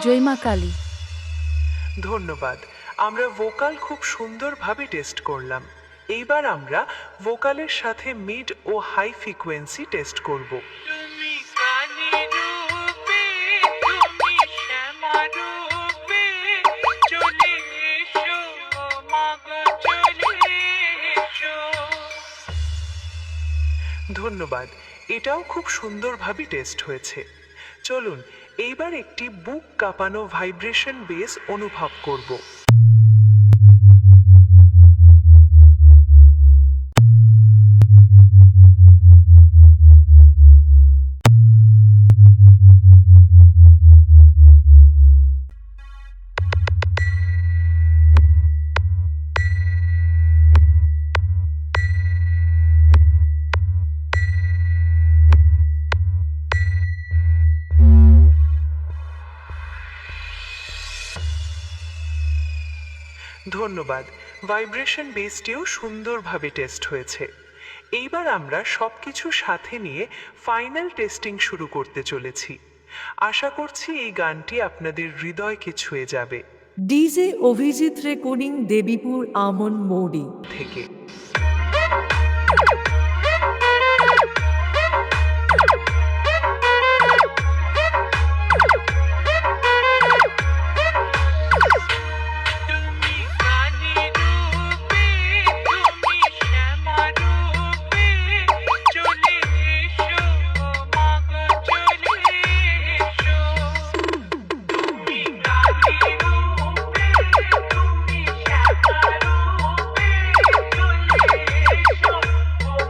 জয় মা কালী। ধন্যবাদ। আমরা ভোকাল খুব সুন্দরভাবে টেস্ট করলাম। এইবার আমরা ভোকালের সাথে মিড ও হাই ফ্রিকোয়েন্সি টেস্ট করব। তুমি কালী রূপে, তুমি শ্যামা রূপে, চলে এসো মাগো, চলে এসো। ধন্যবাদ। এটাও খুব সুন্দরভাবে টেস্ট হয়েছে। চলুন এইবার একটি বুক কাঁপানো ভাইব্রেশন বেস অনুভব করব। ধন্যবাদ। ভাইব্রেশন বেসটিও সুন্দরভাবে টেস্ট হয়েছে। এইবার আমরা সবকিছু সাথে নিয়ে ফাইনাল টেস্টিং শুরু করতে চলেছি। আশা করছি এই গানটি আপনাদের হৃদয়কে ছুঁয়ে যাবে। ডিজে অভিজিৎ রেকর্ডিং, দেবীপুর, আমন মৌরি থেকে তুমি কালী রূপে, তুমি শ্যামা রূপে, চলে এসো মাগো, চলে এসো। তুমি কালী রূপে, তুমি শ্যামা রূপে, চলে এসো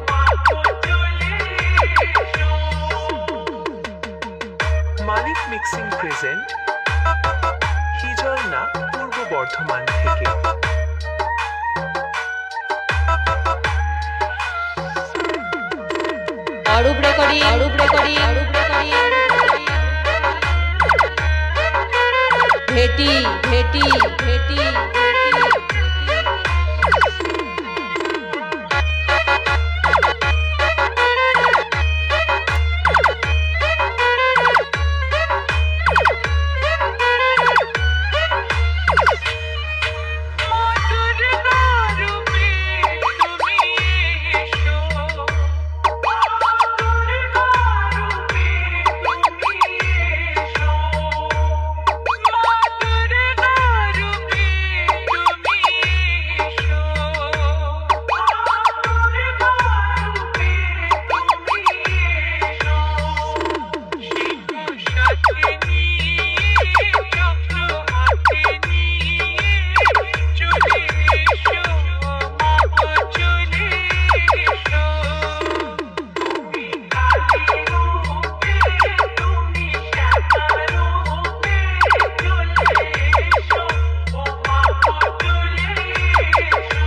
মাগো, চলে এসো। মালিক মিক্সিং প্রেজেন্ট, হিজলনা, পূর্ব বর্ধমান থেকে। Arup recording, Arup recording, Arup recording, ভেটি ভেটি ভেটি ভেটি। মধুর রূপে তুমি এসো, মধুর রূপে তুমি এসো, মধুর রূপে তুমি এসো, মধুর রূপে তুমি এসো। শিশু সাথে নিয়ে, চক্র হাতে নিয়ে, চলে এসো মাগো, চলে এসো। তুমি কালী রূপে, তুমি শ্যামা রূপে, চলে এসো মাগো, চলে এসো।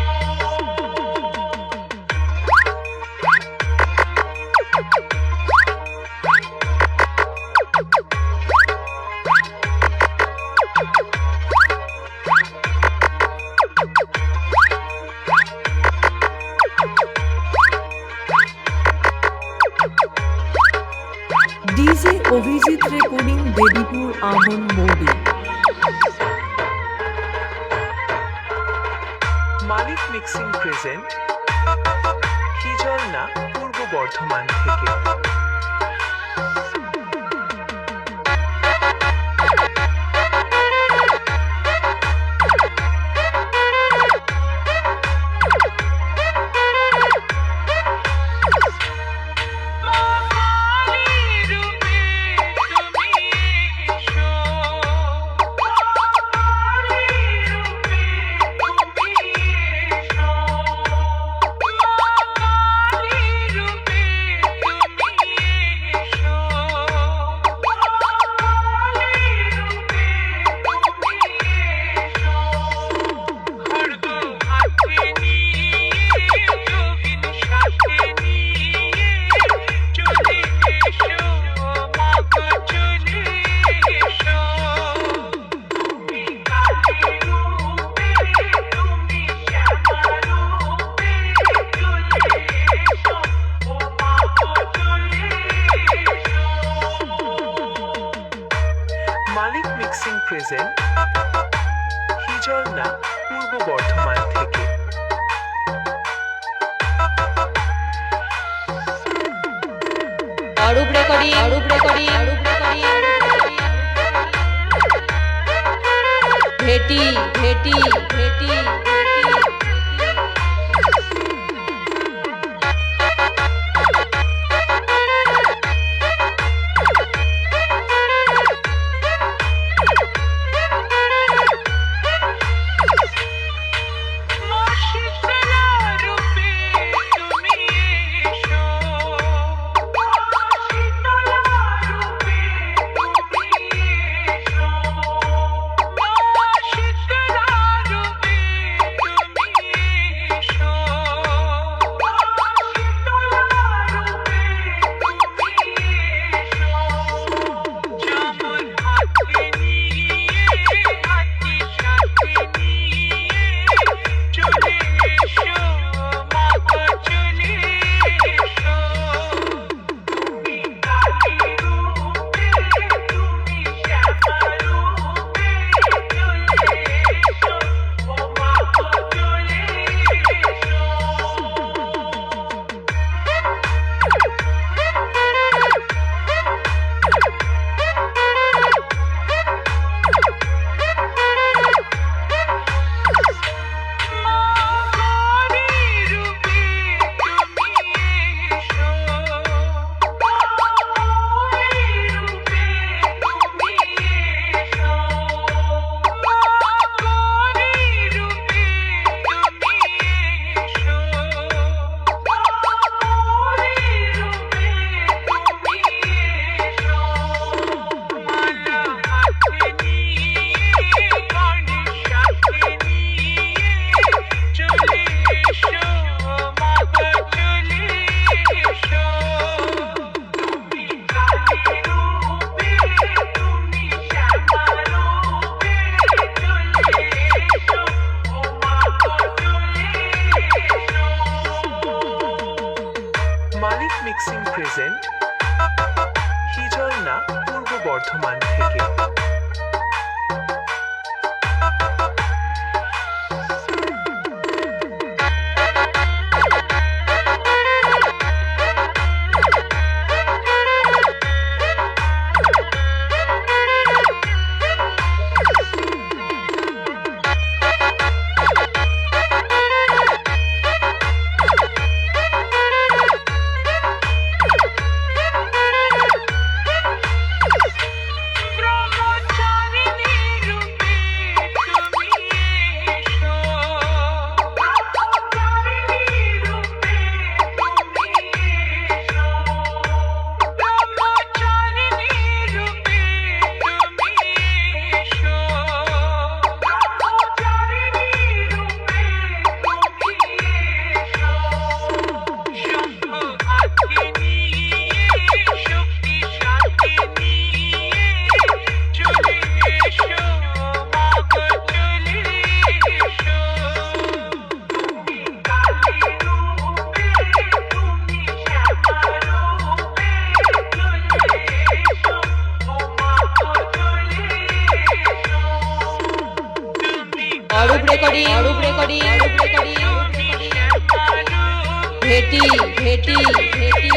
ডিজে অভিজিৎ রেকর্ডিং, দেবীপুর, আমন মৌরি মালিক মিক্সিং প্রেজেন্ট, হিজলনা, পূর্ব বর্ধমান থেকে। কালী রূপে তুমি এসো, কালী রূপে তুমি এসো, কালী রূপে তুমি প্রেজেন্ট হিজলনা পূর্ব বর্ধমান থেকে। Arup recording Arup recording Arup recording ভেটি ভেটি ভেটি মা শীতলা রূপে তুমি এসো, মা শীতলা রূপে তুমি এসো, মা শীতলা রূপে তুমি এসো, মা শীতলা রূপে তুমি এসো। যেমন হাতে নিয়ে হাতে সাথে নিয়ে চলে এসো, মা গো চলে এসো। তুমি কালী রূপে তুমি শ্যামা রূপে চলে এসো, ও মা গো চলে এসো। মা গৌরী রূপে তুমি এসো, মা গৌরী রূপে তুমি এসো, মা গৌরী রূপে তুমি এসো, মা গৌরী রূপে তুমি এসো। মালা হাতে নিয়ে গণেশ সাথে নিয়ে চলে এসো, মা গো চলে এসো। তুমি কালী রূপে তুমি শ্যামা রূপে চলে এসো, ও মা গো চলে এসো। মালিক মিক্সিং প্রেজেন্ট হিজলনা পূর্ব বর্ধমান থেকে। ব্রহ্মচারিণী রূপে তুমি এসো, ব্রহ্মচারিণী রূপে তুমি এসো, ব্রহ্মচারিণী রূপে তুমি এসো, ব্রহ্মচারিণী রূপে তুমি এসো। শঙ্খ হাতে নিয়ে শক্তি সাথে নিয়ে চলে এসো, মা গো চলে এসো। তুমি কালী রূপে তুমি শ্যামা রূপে চলে এসো, ও মা গো চলে এসো। তুমি Arup recording Arup recording Arup recording তুমি শ্যামা রূপে ভেটি ভেটি ভেটি